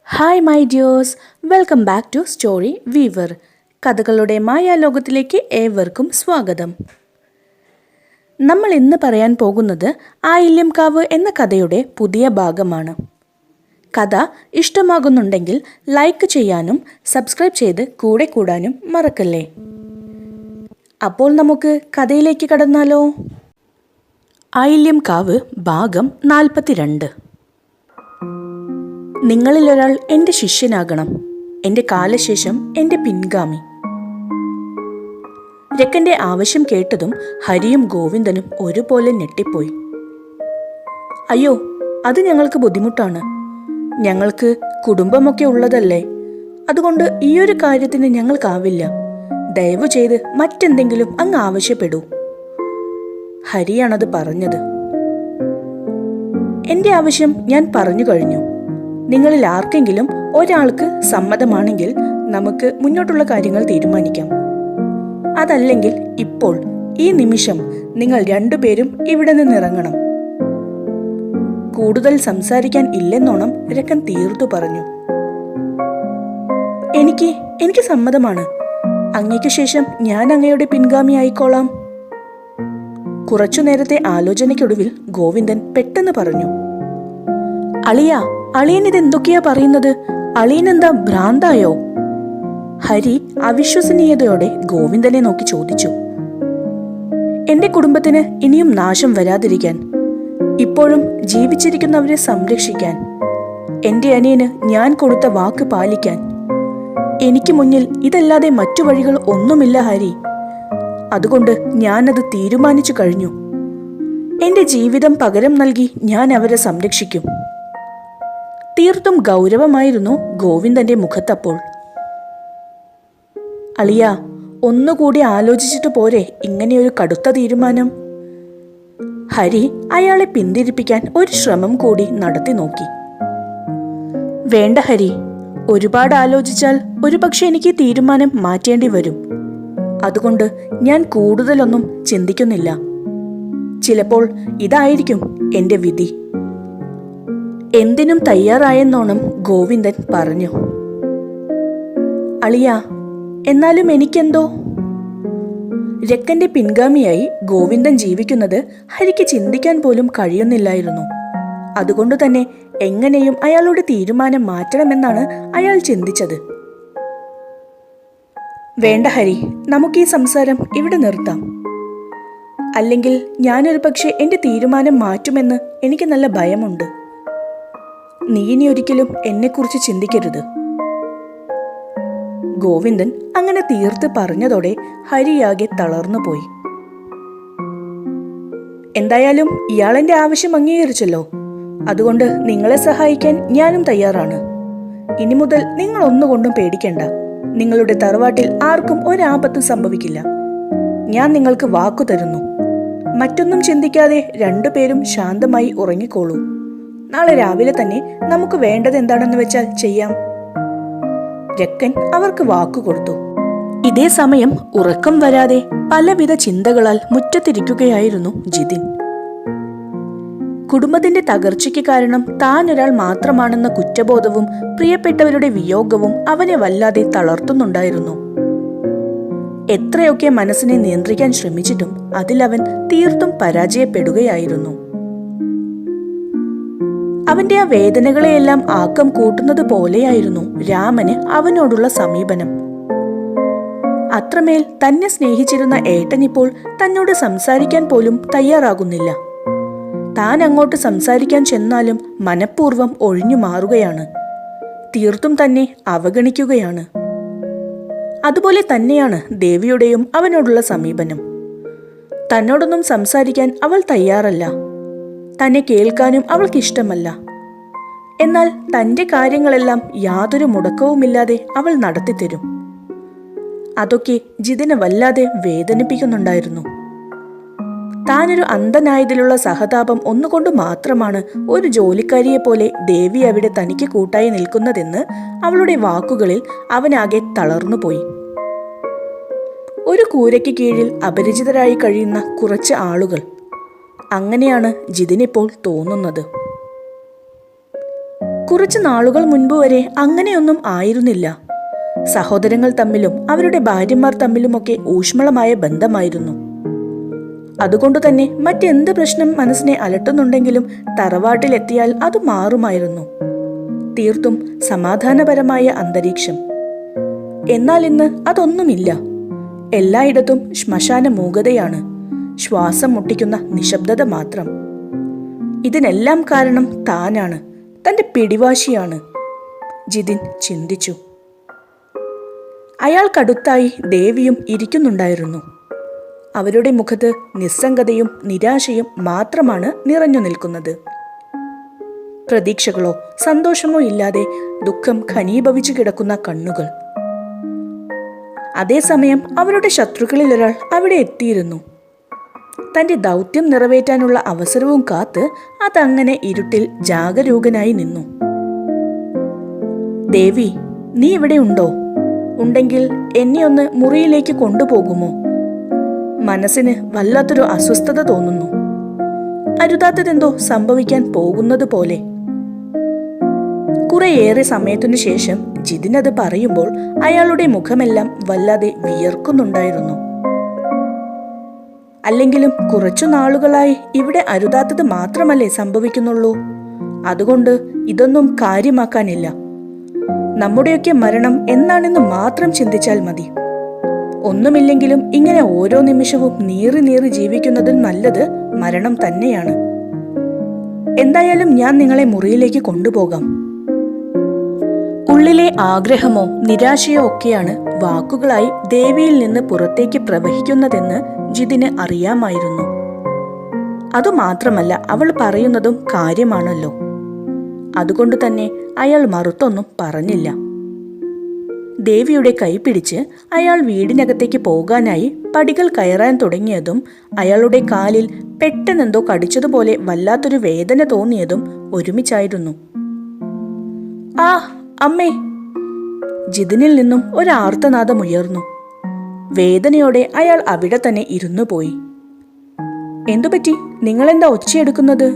Hi my dears, welcome back to story weaver. കഥകളുടെ മായാലോകത്തിലേക്ക് ഏവർക്കും സ്വാഗതം. നമ്മൾ ഇന്ന് പറയാൻ പോകുന്നത് ആയില്യംകാവ് എന്ന കഥയുടെ പുതിയ ഭാഗമാണ്. കഥ ഇഷ്ടമാകുന്നുണ്ടെങ്കിൽ ലൈക്ക് ചെയ്യാനും സബ്സ്ക്രൈബ് ചെയ്ത് കൂടെ കൂടാനും മറക്കല്ലേ. അപ്പോൾ നമുക്ക് കഥയിലേക്ക് കടന്നാലോ. ആയില്യംകാവ് ഭാഗം 42. നിങ്ങളിലൊരാൾ എൻ്റെ ശിഷ്യനാകണം, എൻ്റെ കാലശേഷം എൻ്റെ പിൻഗാമി. രക്കൻ്റെ ആവശ്യം കേട്ടതും ഹരിയും ഗോവിന്ദനും ഒരുപോലെ ഞെട്ടിപ്പോയി. അയ്യോ, അത് ഞങ്ങൾക്ക് ബുദ്ധിമുട്ടാണ്. ഞങ്ങൾക്ക് കുടുംബമൊക്കെ ഉള്ളതല്ലേ. അതുകൊണ്ട് ഈയൊരു കാര്യത്തിന് ഞങ്ങൾക്കാവില്ല. ദയവു ചെയ്ത് മറ്റെന്തെങ്കിലും അങ്ങ് ആവശ്യപ്പെടൂ. ഹരിയാണത് പറഞ്ഞത്. എൻ്റെ ആവശ്യം ഞാൻ പറഞ്ഞു കഴിഞ്ഞു. നിങ്ങളിൽ ആർക്കെങ്കിലും ഒരാൾക്ക് സമ്മതമാണെങ്കിൽ നമുക്ക് മുന്നോട്ടുള്ള കാര്യങ്ങൾ തീരുമാനിക്കാം. അതല്ലെങ്കിൽ ഇപ്പോൾ ഈ നിമിഷം നിങ്ങൾ രണ്ടുപേരും ഇവിടെ നിന്നിറങ്ങണം. കൂടുതൽ സംസാരിക്കാൻ ഇല്ലെന്നോണം രക്കൻ തീർത്തു പറഞ്ഞു. എനിക്ക് സമ്മതമാണ്. അങ്ങയ്ക്ക് ശേഷം ഞാൻ അങ്ങയുടെ പിൻഗാമി ആയിക്കോളാം. കുറച്ചു നേരത്തെ ആലോചനയ്ക്കൊടുവിൽ ഗോവിന്ദൻ പെട്ടെന്ന് പറഞ്ഞു. അളിയൻ ഇതെന്തൊക്കെയാ പറയുന്നത്? അളിയനെന്താ ഭ്രാന്തായോ? ഹരി അവിശ്വസനീയതയോടെ ഗോവിന്ദനെ നോക്കി ചോദിച്ചു. എന്റെ കുടുംബത്തിന് ഇനിയും നാശം വരാതിരിക്കാൻ, ഇപ്പോഴും ജീവിച്ചിരിക്കുന്നവരെ സംരക്ഷിക്കാൻ, എന്റെ അനിയന് ഞാൻ കൊടുത്ത വാക്ക് പാലിക്കാൻ എനിക്ക് മുന്നിൽ ഇതല്ലാതെ മറ്റു വഴികൾ ഒന്നുമില്ല ഹരി. അതുകൊണ്ട് ഞാനത് തീരുമാനിച്ചു കഴിഞ്ഞു. എന്റെ ജീവിതം പകരം നൽകി ഞാൻ അവരെ സംരക്ഷിക്കും. തീർത്തും ഗൗരവമായിരുന്നു ഗോവിന്ദന്റെ മുഖത്തപ്പോൾ. അളിയ, ഒന്നുകൂടി ആലോചിച്ചിട്ട് പോരെ ഇങ്ങനെയൊരു കടുത്ത തീരുമാനം? ഹരി അയാളെ പിന്തിരിപ്പിക്കാൻ ഒരു ശ്രമം കൂടി നടത്തി നോക്കി. വേണ്ട ഹരി, ഒരുപാട് ആലോചിച്ചാൽ ഒരുപക്ഷെ എനിക്ക് തീരുമാനം മാറ്റേണ്ടി വരും. അതുകൊണ്ട് ഞാൻ കൂടുതലൊന്നും ചിന്തിക്കുന്നില്ല. ചിലപ്പോൾ ഇതായിരിക്കും എന്റെ വിധി. എന്തിനും തയ്യാറായെന്നോണം ഗോവിന്ദൻ പറഞ്ഞു. അളിയ, എന്നാലും എനിക്കെന്തോ. രക്കന്റെ പിൻഗാമിയായി ഗോവിന്ദൻ ജീവിക്കുന്നത് ഹരിക്ക് ചിന്തിക്കാൻ പോലും കഴിയുന്നില്ലായിരുന്നു. അതുകൊണ്ട് തന്നെ എങ്ങനെയും അയാളുടെ തീരുമാനം മാറ്റണമെന്നാണ് അയാൾ ചിന്തിച്ചത്. വേണ്ട ഹരി, നമുക്ക് ഈ സംസാരം ഇവിടെ നിർത്താം. അല്ലെങ്കിൽ ഞാനൊരു പക്ഷേ എന്റെ തീരുമാനം മാറ്റുമെന്ന് എനിക്ക് നല്ല ഭയമുണ്ട്. നീ ഇനി ഒരിക്കലും എന്നെക്കുറിച്ച് ചിന്തിക്കരുത്. ഗോവിന്ദൻ അങ്ങനെ തീർത്ത് പറഞ്ഞതോടെ ഹരിയാകെ തളർന്നുപോയി. എന്തായാലും ഇയാളെന്റെ ആവശ്യം അംഗീകരിച്ചല്ലോ. അതുകൊണ്ട് നിങ്ങളെ സഹായിക്കാൻ ഞാനും തയ്യാറാണ്. ഇനി മുതൽ നിങ്ങൾ ഒന്നുകൊണ്ടും പേടിക്കണ്ട. നിങ്ങളുടെ തറവാട്ടിൽ ആർക്കും ഒരാപത്തും സംഭവിക്കില്ല. ഞാൻ നിങ്ങൾക്ക് വാക്കു തരുന്നു. മറ്റൊന്നും ചിന്തിക്കാതെ രണ്ടുപേരും ശാന്തമായി ഉറങ്ങിക്കോളൂ. നാളെ രാവിലെ തന്നെ നമുക്ക് വേണ്ടത് എന്താണെന്ന് വെച്ചാൽ ചെയ്യാം. രക്കൻ അവർക്ക് വാക്കുകൊടുത്തു. ഇതേ സമയം ഉറക്കം വരാതെ പലവിധ ചിന്തകളാൽ മുറ്റത്തിരിക്കുകയായിരുന്നു ജിതിൻ. കുടുംബത്തിന്റെ തകർച്ചയ്ക്ക് കാരണം താനൊരാൾ മാത്രമാണെന്ന കുറ്റബോധവും പ്രിയപ്പെട്ടവരുടെ വിയോഗവും അവനെ വല്ലാതെ തളർത്തുന്നുണ്ടായിരുന്നു. എത്രയൊക്കെ മനസ്സിനെ നിയന്ത്രിക്കാൻ ശ്രമിച്ചിട്ടും അതിലവൻ തീർത്തും പരാജയപ്പെടുകയായിരുന്നു. അവന്റെ ആ വേദനകളെയെല്ലാം ആക്കം കൂട്ടുന്നത് പോലെയായിരുന്നു രാമന് അവനോടുള്ള സമീപനം. അത്രമേൽ തന്നെ സ്നേഹിച്ചിരുന്ന ഏട്ടനിപ്പോൾ തന്നോട് സംസാരിക്കാൻ പോലും തയ്യാറാകുന്നില്ല. താൻ അങ്ങോട്ട് സംസാരിക്കാൻ ചെന്നാലും മനഃപൂർവ്വം ഒഴിഞ്ഞു മാറുകയാണ്. തീർത്തും തന്നെ അവഗണിക്കുകയാണ്. അതുപോലെ തന്നെയാണ് ദേവിയുടെയും അവനോടുള്ള സമീപനം. തന്നോടൊന്നും സംസാരിക്കാൻ അവൾ തയ്യാറല്ല. തന്നെ കേൾക്കാനും അവൾക്കിഷ്ടമല്ല. എന്നാൽ തന്റെ കാര്യങ്ങളെല്ലാം യാതൊരു മുടക്കവുമില്ലാതെ അവൾ നടത്തിത്തരും. അതൊക്കെ ജിതിനെ വല്ലാതെ വേദനിപ്പിക്കുന്നുണ്ടായിരുന്നു. താനൊരു അന്ധനായതിലുള്ള സഹതാപം ഒന്നുകൊണ്ട് മാത്രമാണ് ഒരു ജോലിക്കാരിയെ പോലെ ദേവി അവിടെ തനിക്ക് കൂട്ടായി നിൽക്കുന്നതെന്ന് അവളുടെ വാക്കുകളിൽ അവനാകെ തളർന്നുപോയി. ഒരു കൂരയ്ക്ക് കീഴിൽ അപരിചിതരായി കഴിയുന്ന കുറച്ച് ആളുകൾ, അങ്ങനെയാണ് ജിതിനിപ്പോൾ തോന്നുന്നത്. കുറച്ചു നാളുകൾ മുൻപ് വരെ അങ്ങനെയൊന്നും ആയിരുന്നില്ല. സഹോദരങ്ങൾ തമ്മിലും അവരുടെ ഭാര്യമാർ തമ്മിലുമൊക്കെ ഊഷ്മളമായ ബന്ധമായിരുന്നു. അതുകൊണ്ടു തന്നെ മറ്റെന്ത് പ്രശ്നം മനസ്സിനെ അലട്ടുന്നുണ്ടെങ്കിലും തറവാട്ടിലെത്തിയാൽ അത് മാറുമായിരുന്നു. തീർത്തും സമാധാനപരമായ അന്തരീക്ഷം. എന്നാൽ ഇന്ന് അതൊന്നുമില്ല. എല്ലായിടത്തും ശ്മശാന മൂകതയാണ്, ശ്വാസം മുട്ടിക്കുന്ന നിശബ്ദത മാത്രം. ഇതിനെല്ലാം കാരണം താനാണ്, തന്റെ പിടിവാശിയാണ്, ജിതിൻ ചിന്തിച്ചു. അയാൾക്കടുത്തായി ദേവിയും ഇരിക്കുന്നുണ്ടായിരുന്നു. അവരുടെ മുഖത്ത് നിസ്സംഗതയും നിരാശയും മാത്രമാണ് നിറഞ്ഞു നിൽക്കുന്നത്. പ്രതീക്ഷകളോ സന്തോഷമോ ഇല്ലാതെ ദുഃഖം ഘനീഭവിച്ചു കിടക്കുന്ന കണ്ണുകൾ. അതേസമയം അവരുടെ ശത്രുക്കളിൽ ഒരാൾ അവിടെ എത്തിയിരുന്നു. തന്റെ ദൗത്യം നിറവേറ്റാനുള്ള അവസരവും കാത്ത് അതങ്ങനെ ഇരുട്ടിൽ ജാഗരൂകനായി നിന്നു. ദേവി, നീ ഇവിടെ ഉണ്ടോ? ഉണ്ടെങ്കിൽ എന്നെ ഒന്ന് മുറിയിലേക്ക് കൊണ്ടുപോകുമോ? മനസ്സിന് വല്ലാത്തൊരു അസ്വസ്ഥത തോന്നുന്നു. അരുതാത്തതെന്തോ സംഭവിക്കാൻ പോകുന്നത് പോലെ. കുറേയേറെ സമയത്തിനു ശേഷം ജിതിനത് പറയുമ്പോൾ അയാളുടെ മുഖമെല്ലാം വല്ലാതെ വിയർക്കുന്നുണ്ടായിരുന്നു. അല്ലെങ്കിലും കുറച്ചു നാളുകളായി ഇവിടെ അരുതാത്തത് മാത്രമല്ലേ സംഭവിക്കുന്നുള്ളൂ. അതുകൊണ്ട് ഇതൊന്നും കാര്യമാക്കാനില്ല. നമ്മുടെയൊക്കെ മരണം എന്നാണെന്ന് മാത്രം ചിന്തിച്ചാൽ മതി. ഒന്നുമില്ലെങ്കിലും ഇങ്ങനെ ഓരോ നിമിഷവും നീറി നീറി ജീവിക്കുന്നതിൽ നല്ലത് മരണം തന്നെയാണ്. എന്തായാലും ഞാൻ നിങ്ങളെ മുറിയിലേക്ക് കൊണ്ടുപോകാം. ഉള്ളിലെ ആഗ്രഹമോ നിരാശയോ ഒക്കെയാണ് വാക്കുകളായി ദേവിയിൽ നിന്ന് പുറത്തേക്ക് പ്രവഹിക്കുന്നതെന്ന് ജിതിന് അറിയാമായിരുന്നു. അതുമാത്രമല്ല, അവൾ പറയുന്നതും കാര്യമാണല്ലോ. അതുകൊണ്ട് തന്നെ അയാൾ മറുത്തൊന്നും പറഞ്ഞില്ല. ദേവിയുടെ കൈ പിടിച്ച് അയാൾ വീടിനകത്തേക്ക് പോകാനായി പടികൾ കയറാൻ തുടങ്ങിയതും അയാളുടെ കാലിൽ പെട്ടെന്നെന്തോ കടിച്ചതുപോലെ വല്ലാത്തൊരു വേദന തോന്നിയതും ഒരുമിച്ചായിരുന്നു. ആ അമ്മേ! ജിതിനിൽ നിന്നും ഒരാർത്തനാദമുയർന്നു. വേദനയോടെ അയാൾ അവിടെ തന്നെ ഇരുന്നു പോയി. എന്തുപറ്റി? നിങ്ങളെന്താ ഒച്ചയെടുക്കുന്നത്?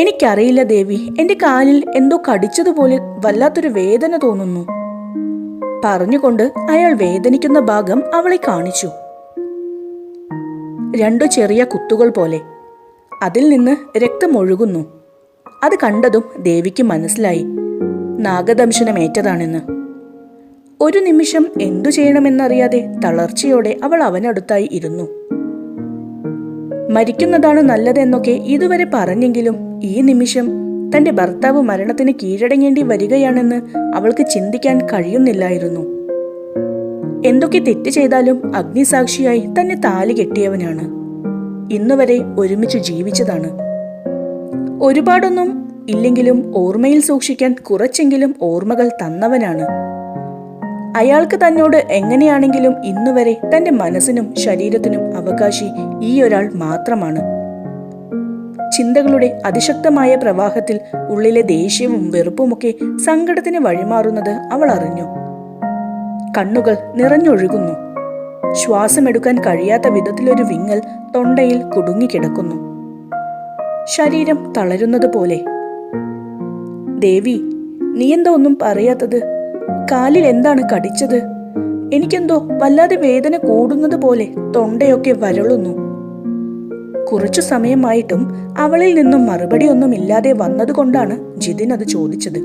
എനിക്കറിയില്ല ദേവി, എന്റെ കാലിൽ എന്തോ കടിച്ചതുപോലെ വല്ലാത്തൊരു വേദന തോന്നുന്നു. പറഞ്ഞുകൊണ്ട് അയാൾ വേദനിക്കുന്ന ഭാഗം അവളെ കാണിച്ചു. 2 ചെറിയ കുത്തുകൾ പോലെ. അതിൽ നിന്ന് രക്തമൊഴുകുന്നു. അത് കണ്ടതും ദേവിക്ക് മനസ്സിലായി നാഗദംശനമേറ്റതാണെന്ന്. ഒരു നിമിഷം എന്തു ചെയ്യണമെന്നറിയാതെ തളർച്ചയോടെ അവൾ അവനടുത്തായി ഇരുന്നു. മരിക്കുന്നതാണ് നല്ലതെന്നൊക്കെ ഇതുവരെ പറഞ്ഞെങ്കിലും ഈ നിമിഷം തന്റെ ഭർത്താവ് മരണത്തിന് കീഴടങ്ങേണ്ടി വരികയാണെന്ന് അവൾക്ക് ചിന്തിക്കാൻ കഴിയുന്നില്ലായിരുന്നു. എന്തൊക്കെ തെറ്റ് ചെയ്താലും അഗ്നിസാക്ഷിയായി തന്നെ താലി കെട്ടിയവനാണ്. ഇന്നുവരെ ഒരുമിച്ച് ജീവിച്ചതാണ്. ഒരുപാടൊന്നും ഇല്ലെങ്കിലും ഓർമ്മയിൽ സൂക്ഷിക്കാൻ കുറച്ചെങ്കിലും ഓർമ്മകൾ തന്നവനാണ്. അയാൾക്ക് തന്നോട് എങ്ങനെയാണെങ്കിലും ഇന്നുവരെ തന്റെ മനസ്സിനും ശരീരത്തിനും അവകാശി ഈ ഒരാൾ മാത്രമാണ്. ചിന്തകളുടെ അതിശക്തമായ പ്രവാഹത്തിൽ ഉള്ളിലെ ദേഷ്യവും വെറുപ്പുമൊക്കെ സങ്കടത്തിന് വഴിമാറുന്നത് അവൾ അറിഞ്ഞു. കണ്ണുകൾ നിറഞ്ഞൊഴുകുന്നു. ശ്വാസമെടുക്കാൻ കഴിയാത്ത വിധത്തിലൊരു വിങ്ങൽ തൊണ്ടയിൽ കുടുങ്ങിക്കിടക്കുന്നു. ശരീരം തളരുന്നത് പോലെ. ദേവി, നീ എന്താ ഒന്നും പറയാത്തത്? കാലിൽ എന്താണ് കടിച്ചത്? എനിക്കെന്തോ വല്ലാതെ വേദന കൂടുന്നത് പോലെ തൊണ്ടയൊക്കെ വരളുന്നു. കുറച്ചു സമയമായിട്ടും അവളിൽ നിന്നും മറുപടി ഒന്നും ഇല്ലാതെ വന്നതുകൊണ്ടാണ് ജിതിൻ അത് ചോദിച്ചത്.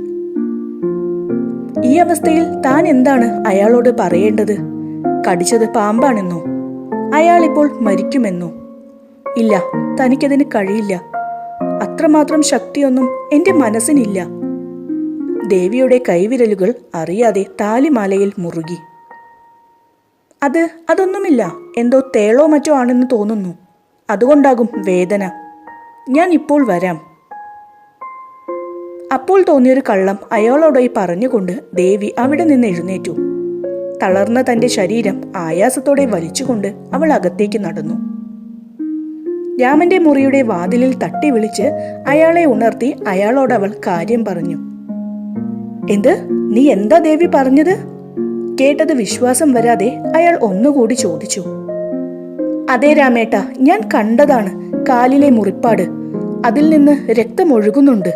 ഈ അവസ്ഥയിൽ താൻ എന്താണ് അയാളോട് പറയേണ്ടത്? കടിച്ചത് പാമ്പാണെന്നോ? അയാളിപ്പോൾ മരിക്കുമെന്നോ? ഇല്ല, തനിക്കതിന് കഴിയില്ല. അത്രമാത്രം ശക്തിയൊന്നും എന്റെ മനസ്സിനില്ല. ദേവിയുടെ കൈവിരലുകൾ അറിയാതെ താലിമാലയിൽ മുറുകി. അതൊന്നുമില്ല, എന്തോ തേളോ മറ്റോ ആണെന്ന് തോന്നുന്നു. അതുകൊണ്ടാകും വേദന. ഞാൻ ഇപ്പോൾ വരാം. അപ്പോൾ തോന്നിയൊരു കള്ളം അയാളോടായി പറഞ്ഞുകൊണ്ട് ദേവി അവിടെ നിന്ന് എഴുന്നേറ്റു. തളർന്ന തന്റെ ശരീരം ആയാസത്തോടെ വലിച്ചുകൊണ്ട് അവൾ അകത്തേക്ക് നടന്നു. രാമന്റെ മുറിയുടെ വാതിലിൽ തട്ടി വിളിച്ച് അയാളെ ഉണർത്തി അയാളോടവൾ കാര്യം പറഞ്ഞു. എന്ത്? നീ എന്താ ദേവി പറഞ്ഞത്? കേട്ടത് വിശ്വാസം വരാതെ അയാൾ ഒന്നുകൂടി ചോദിച്ചു. അതെ രാമേട്ട, ഞാൻ കണ്ടതാണ് കാലിലെ മുറിപ്പാട്. അതിൽ നിന്ന് രക്തമൊഴുകുന്നുണ്ട്.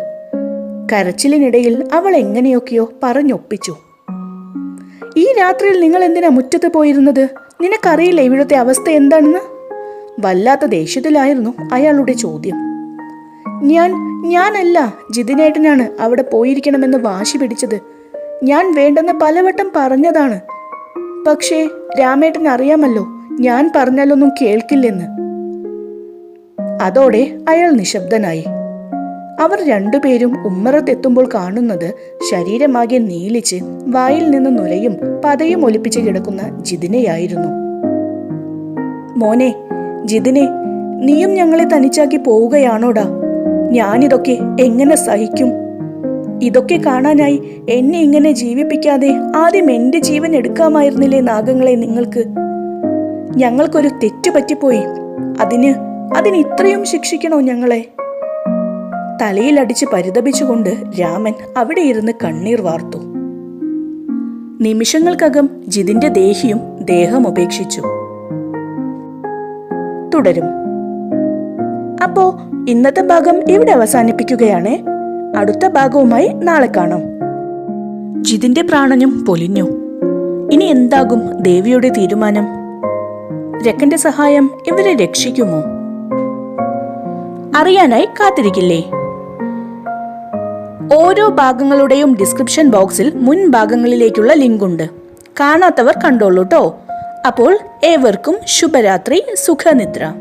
കരച്ചിലിനിടയിൽ അവൾ എങ്ങനെയൊക്കെയോ പറഞ്ഞൊപ്പിച്ചു. ഈ രാത്രിയിൽ നിങ്ങൾ എന്തിനാ മുറ്റത്ത് പോയിരുന്നത്? നിനക്കറിയില്ല ഇവിടുത്തെ അവസ്ഥ എന്താണെന്ന്? വല്ലാത്ത ദേഷ്യത്തിലായിരുന്നു അയാളുടെ ചോദ്യം. ഞാനല്ല, ജിതിനേട്ടനാണ് അവിടെ പോയിരിക്കണമെന്ന് വാശി പിടിച്ചത്. ഞാൻ വേണ്ടെന്ന് പലവട്ടം പറഞ്ഞതാണ്. പക്ഷേ രാമേട്ടൻ അറിയാമല്ലോ, ഞാൻ പറഞ്ഞാലൊന്നും കേൾക്കില്ലെന്ന്. അതോടെ അയാൾ നിശബ്ദനായി. അവർ രണ്ടുപേരും ഉമ്മറത്തെത്തുമ്പോൾ കാണുന്നത് ശരീരമാകെ നീലിച്ച് വായിൽ നിന്ന് നുരയും പതയും ഒലിപ്പിച്ച് കിടക്കുന്ന ജിതിനെയായിരുന്നു. മോനെ, ജിതിനെ, നീയും ഞങ്ങളെ തനിച്ചാക്കി പോവുകയാണോടാ? ഞാനിതൊക്കെ എങ്ങനെ സഹിക്കും? ഇതൊക്കെ കാണാനായി എന്നെ ഇങ്ങനെ ജീവിപ്പിക്കാതെ ആദ്യം എന്റെ ജീവൻ എടുക്കാമായിരുന്നില്ലേ നാഗങ്ങളെ നിങ്ങൾക്ക്? ഞങ്ങൾക്കൊരു തെറ്റു പറ്റിപ്പോയി. അതിന് ഇത്രയും ശിക്ഷിക്കണോ ഞങ്ങളെ? തലയിലടിച്ച് പരിതപിച്ചുകൊണ്ട് രാമൻ അവിടെ ഇരുന്ന് കണ്ണീർ വാർത്തു. നിമിഷങ്ങൾക്കകം ജിതിന്റെ ദേഹിയും ദേഹം ഉപേക്ഷിച്ചു. തുടരും. അപ്പോ ഇന്നത്തെ ഭാഗം ഇവിടെ അവസാനിപ്പിക്കുകയാണ്. അടുത്ത ഭാഗവുമായി നാളെ കാണാം. ജിതിന്റെ പ്രാണനും പൊലിഞ്ഞു. ഇനി എന്താകും ദേവിയുടെ തീരുമാനം? രക്കന്റെ സഹായം ഇവരെ രക്ഷിക്കുമോ? അറിയാനായി കാത്തിരിക്കില്ലേ? ഓരോ ഭാഗങ്ങളുടെയും ഡിസ്ക്രിപ്ഷൻ ബോക്സിൽ മുൻ ഭാഗങ്ങളിലേക്കുള്ള ലിങ്ക് ഉണ്ട്. കാണാത്തവർ കണ്ടോളൂ ട്ടോ. അപ്പോൾ ഏവർക്കും ശുഭരാത്രി, സുഖനിദ്ര.